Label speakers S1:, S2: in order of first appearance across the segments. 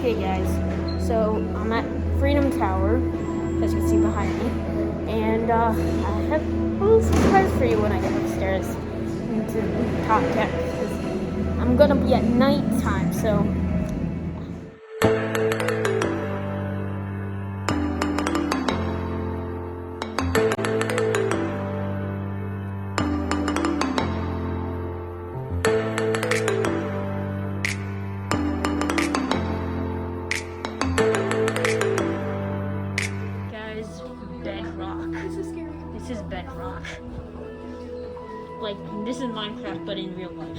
S1: Okay guys, so I'm at Freedom Tower, as you can see behind me, and I have a little surprise for you when I get upstairs into the top deck, because I'm gonna be at nighttime, so bedrock. This is scary. This is bedrock. Like, this is Minecraft, but in real life.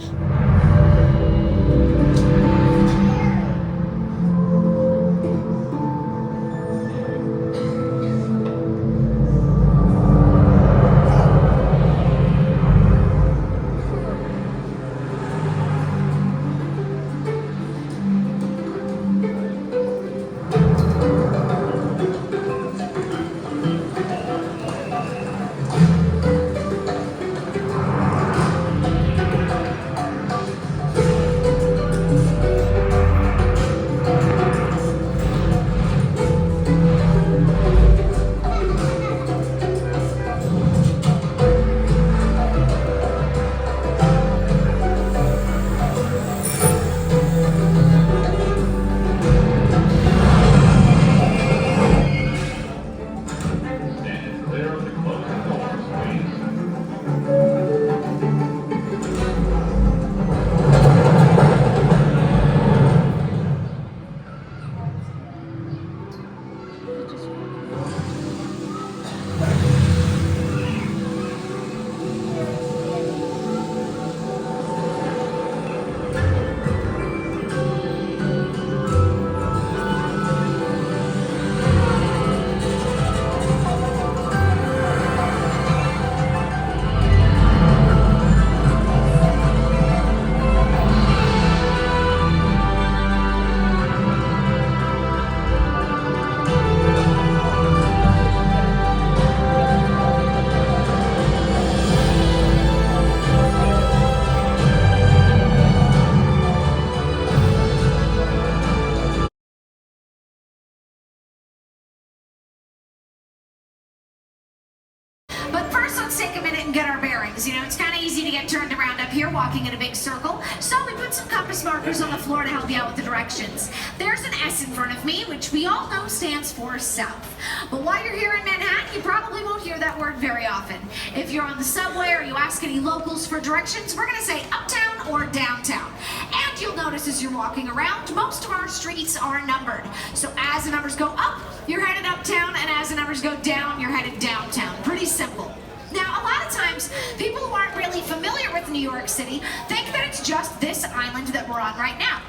S2: But first, let's take a minute and get our bearings. You know, it's kind of easy to get turned around up here walking in a big circle. So we put some compass markers on the floor to help you out with the directions. There's an S in front of me, which we all know stands for south. But while you're here in Manhattan, you probably won't hear that word very often. If you're on the subway or you ask any locals for directions, we're going to say uptown or downtown. And you'll notice as you're walking around, most of our streets are numbered. So as the numbers go up, you're headed uptown, and as the numbers go down, you're headed downtown. Pretty simple. Now, a lot of times, people who aren't really familiar with New York City think that it's just this island that we're on right now.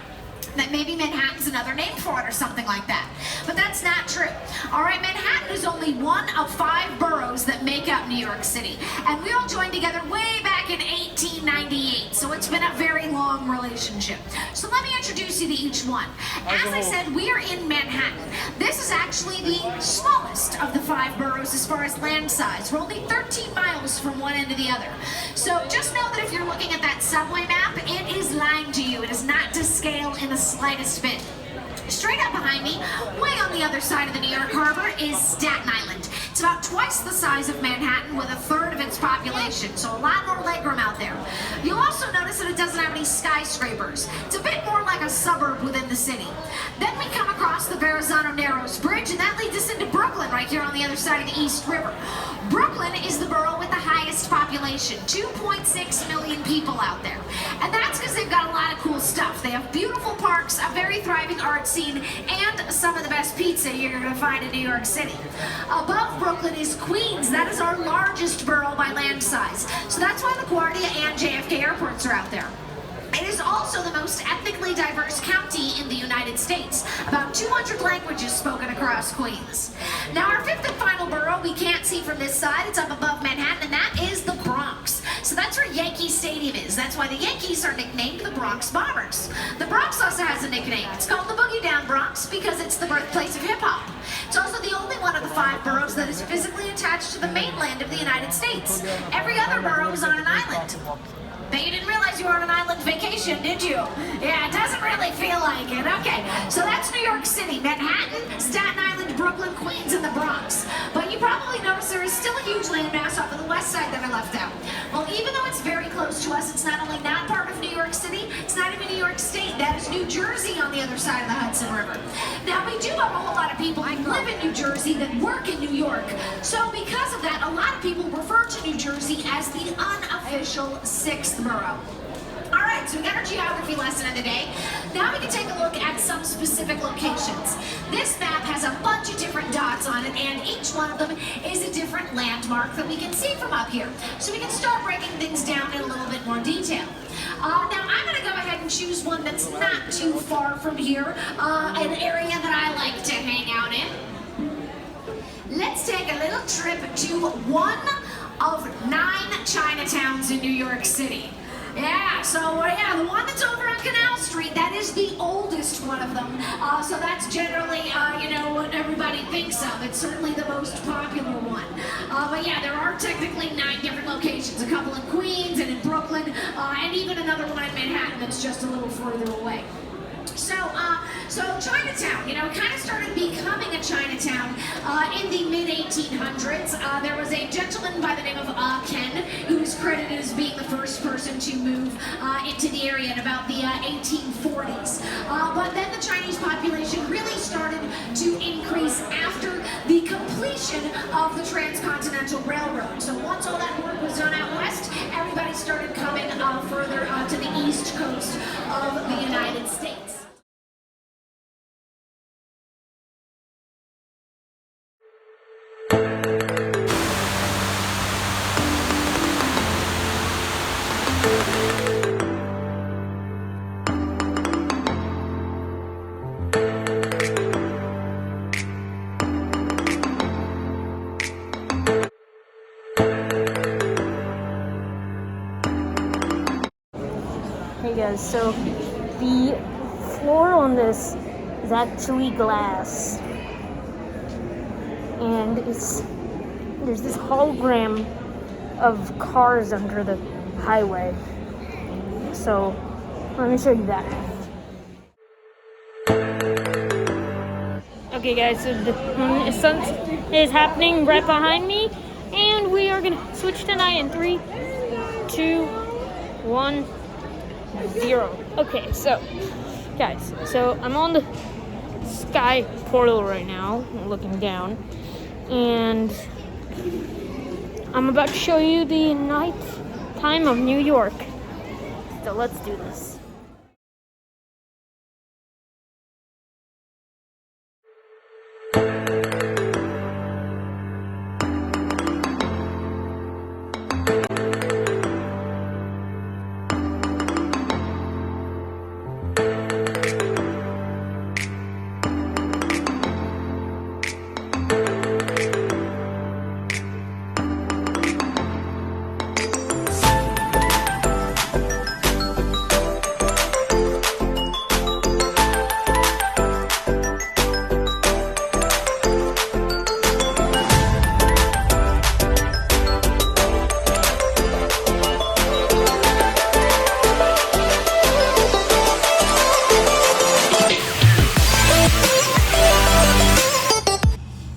S2: That maybe Manhattan's another name for it or something like that. But that's not true. All right, Manhattan is only one of 5 boroughs that make up New York City. And we all joined together way back in 1898, so it's been a very long relationship. So let me introduce you to each one. As I said, we are in Manhattan. This is actually the smallest of the 5 boroughs as far as land size. We're only 13 miles from one end to the other. So just know that if you're looking at that subway map, it is lying to you. It is not to scale in the slightest bit. Straight up behind me, way on the other side of the New York Harbor, is Staten Island. It's about twice the size of Manhattan with a third of its population, so a lot more legroom out there. You'll also notice that it doesn't have any skyscrapers. It's a bit more like a suburb within the city. Then we come across the Verrazano Narrows Bridge, and that leads us into Brooklyn, right here on the other side of the East River. Brooklyn is the borough with the highest population, 2.6 million people out there. And that's because they've got a lot of cool stuff. They have beautiful parks, a very thriving art scene, and some of the best pizza you're going to find in New York City. Above Brooklyn is Queens. That is our largest borough by land size. So that's why LaGuardia and JFK airports are out there. It is also the most ethnically diverse county in the United States. About 200 languages spoken across Queens. Now our 5th and final borough we can't see from this side. It's up above Manhattan, and that is the Bronx. So that's where Yankee Stadium is. That's why the Yankees are nicknamed the Bronx Bombers. The Bronx also has a nickname. It's called the Boogie Down Bronx because it's the birthplace of hip-hop. It's also the only one of the 5 boroughs that is physically attached to the mainland of the United States. Every other borough is on an island. But you didn't realize you were on an island vacation, did you? Yeah, it doesn't really feel like it. Okay, so that's New York City, Manhattan, Staten Island, Brooklyn, Queens, and the Bronx. But you probably noticed there is still a huge landmass off of the west side that I left out. Well, even though it's very close to us, it's not only not part of New York City, it's not even New York State. That is New Jersey on the other side of the Hudson River. Now, we do have a whole lot of people who live in New Jersey that work in New York. So because of that, a lot of people refer to New Jersey as the unofficial sixth borough. All right, so we got our geography lesson of the day. Now we can take a look at some specific locations. This map has a bunch of different dots on it, and each one of them is a different landmark that we can see from up here. So we can start breaking things down in a little bit more detail. Now I'm going to go ahead and choose one that's not too far from here, an area that I like to hang out in. Let's take a little trip to one of 9 Chinatowns in New York City. Yeah, so the one that's over on Canal Street, that is the oldest one of them. So that's generally, what everybody thinks of. It's certainly the most popular one. But yeah, there are technically 9 different locations. A couple in Queens and in Brooklyn, and even another one in Manhattan that's just a little further away. So Chinatown, kind of started becoming a Chinatown in the mid-1800s. There was a gentleman by the name of Ken, who is credited as being the first person to move into the area in about the 1840s. But then the Chinese population really started to increase after the completion of the Transcontinental Railroad. So once all that work was done out west, everybody started coming further to the east coast of the United States.
S1: Hey guys, so the floor on this is actually glass, and there's this hologram of cars under the highway. So let me show you that. Okay guys, so the sunset is happening right behind me, and we are gonna switch to night in 3, 2, 1, 0. Okay, so guys, so I'm on the sky portal right now, looking down, and I'm about to show you the night time of New York. So let's do this.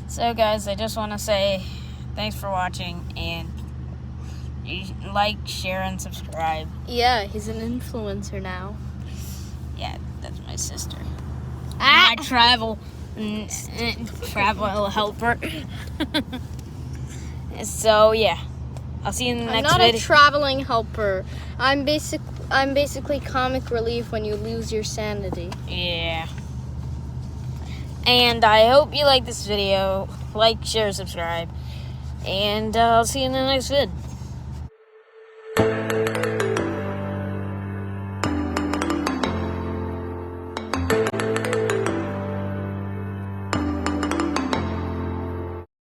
S1: So guys, I just want to say thanks for watching, and like, share, and subscribe.
S3: Yeah, he's an influencer now.
S1: Yeah, that's my sister. My travel helper. So yeah, I'll see you in the next video.
S3: I'm not a traveling helper. I'm basically comic relief when you lose your sanity.
S1: Yeah. And I hope you like this video. Like, share, subscribe. And I'll see you in the next vid.